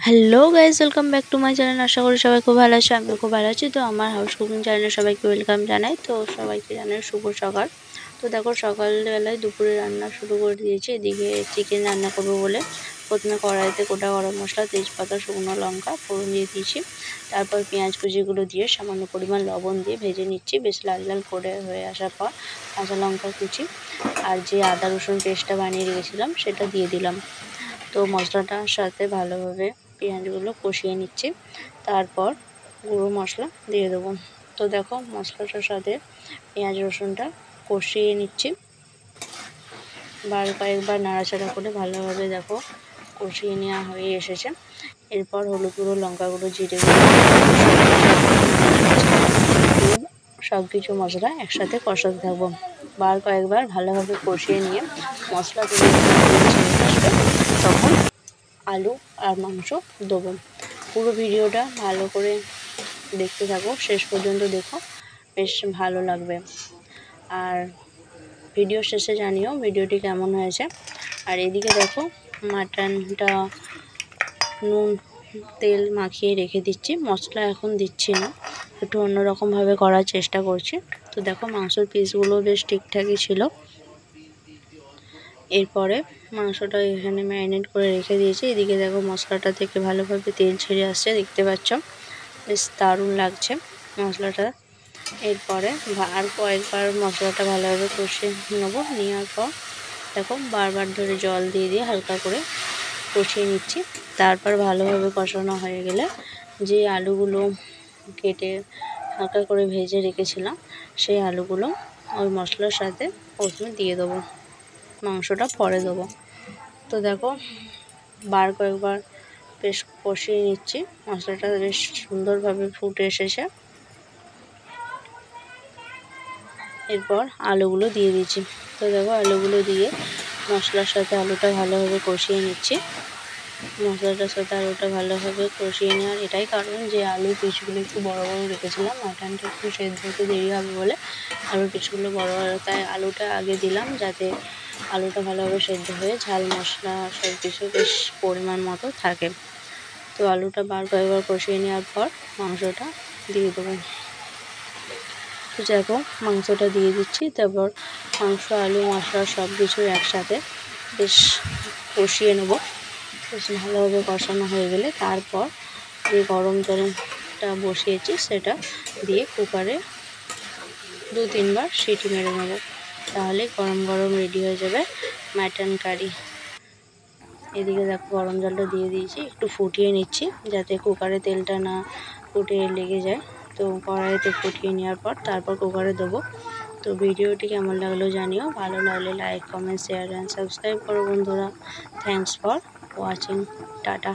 Hello guys, welcome back to my channel. আশা করি সবাই খুব ভালো আছে, আমিও খুব ভালো আছি। তো আমার হাউস কুকিং চ্যানেলে সবাইকে ওয়েলকাম জানাই। তো সবাইকে জানাই শুভ সকাল। তো দেখো, সকালবেলায় দুপুরে রান্না শুরু করে দিয়েছি। এদিকে চিকেন রান্না করবো বলে প্রথমে কড়াইতে গোটা গরম মশলা, তেজপাতা, শুকনো লঙ্কা ফোড়ন দিয়ে দিয়েছি। তারপর পেঁয়াজ কুচিগুলো দিয়ে সামান্য পরিমাণ লবণ দিয়ে ভেজে নিচ্ছি। বেশ লাল লাল করে হয়ে আসার পর কাঁচা লঙ্কা কুচি আর যে আদা রসুন পেস্টটা বানিয়ে রেখেছিলাম সেটা দিয়ে দিলাম। তো মশলাটার সাথে ভালোভাবে পেঁয়াজগুলো কষিয়ে নিচ্ছি। তারপর গুঁড়ো মশলা দিয়ে দেবো। তো দেখো, মশলাটার সাথে পেঁয়াজ রসুনটা কষিয়ে নিচ্ছি। কয়েকবার নাড়াচাড়া করে ভালোভাবে দেখো কষিয়ে নেওয়া হয়ে এসেছে। এরপর হলুদ গুঁড়ো, লঙ্কা গুঁড়ো, জিরে গুঁড়ো, সব কিছু মশলা একসাথে কষাতে থাকবো। কয়েকবার ভালোভাবে কষিয়ে নিয়ে মশলা তুলে আসবে, তখন আলু আর মাংস দেবো। পুরো ভিডিওটা ভালো করে দেখতে থাকো, শেষ পর্যন্ত দেখো, বেশ ভালো লাগবে। আর ভিডিও শেষে জানিও ভিডিওটি কেমন হয়েছে। আর এদিকে দেখো, মাটনটা নুন তেল মাখিয়ে রেখে দিচ্ছি। মশলা এখন দিচ্ছি না, একটু অন্যরকমভাবে করার চেষ্টা করছি। তো দেখো, মাংসের পিসগুলো বেশ ঠিকঠাকই ছিল। এরপরে মাংসটা এখানে ম্যারিনেট করে রেখে দিয়েছি। এদিকে দেখো, মশলাটা থেকে ভালোভাবে তেল ছেড়ে আসছে, দেখতে পাচ্ছ, বেশ দারুণ লাগছে মশলাটা। এরপরে আর কয়েকবার মশলাটা ভালোভাবে কষিয়ে নেবো। নেওয়ার পর দেখো, বারবার ধরে জল দিয়ে দিয়ে হালকা করে কষিয়ে নিচ্ছি। তারপর ভালোভাবে কষানো হয়ে গেলে যে আলুগুলো কেটে হালকা করে ভেজে রেখেছিলাম, সেই আলুগুলো ওই মশলার সাথে প্রথমে দিয়ে দেবো, মাংসটা পরে দেবো। তো দেখো, কয়েকবার বেশ কষিয়ে নিচ্ছি। মশলাটা বেশ সুন্দরভাবে ফুটে এসেছে। এরপর আলুগুলো দিয়ে দিচ্ছি। তো দেখো, আলুগুলো দিয়ে মশলার সাথে আলুটা ভালোভাবে কষিয়ে নিচ্ছি। মশলাটার সাথে আলুটা ভালোভাবে কষিয়ে নেওয়ার এটাই কারণ যে আলুর পিসগুলো একটু বড় বড় রেখেছিলাম। মাটনটা একটু সেদ্ধ হতে দেরি হবে বলে আলুর পিসগুলো বড় বড়, তাই আলুটা আগে দিলাম, যাতে আলুটা ভালোভাবে সেদ্ধ হয়ে ঝাল মশলা সব কিছু বেশ পরিমাণ মতো থাকে। তো আলুটা কয়েকবার কষিয়ে নেওয়ার পর মাংসটা দিয়ে দেবো। তো দেখো, মাংসটা দিয়ে দিচ্ছি। তারপর মাংস, আলু, মশলা সব কিছু একসাথে বেশ কষিয়ে নেব। বেশ ভালোভাবে কষানো হয়ে গেলে তারপর যে গরম জলটা বসিয়েছি সেটা দিয়ে কুকারে 2-3 বার সিটি মেরে নেব। তাহলে গরম গরম রেডি হয়ে যাবে মাটন কারি। এদিকে দেখো, গরম জলটা দিয়ে দিয়েছি, একটু ফুটিয়ে নিচ্ছি যাতে কুকারে তেলটা না ফুটে লেগে যায়। তো কড়াইতে ফুটিয়ে নেওয়ার পর তারপর কুকারে দেবো। তো ভিডিওটি কেমন লাগলো জানিও, ভালো লাগলে like, comment, share and subscribe করো বন্ধুরা। Thanks for watching, tata.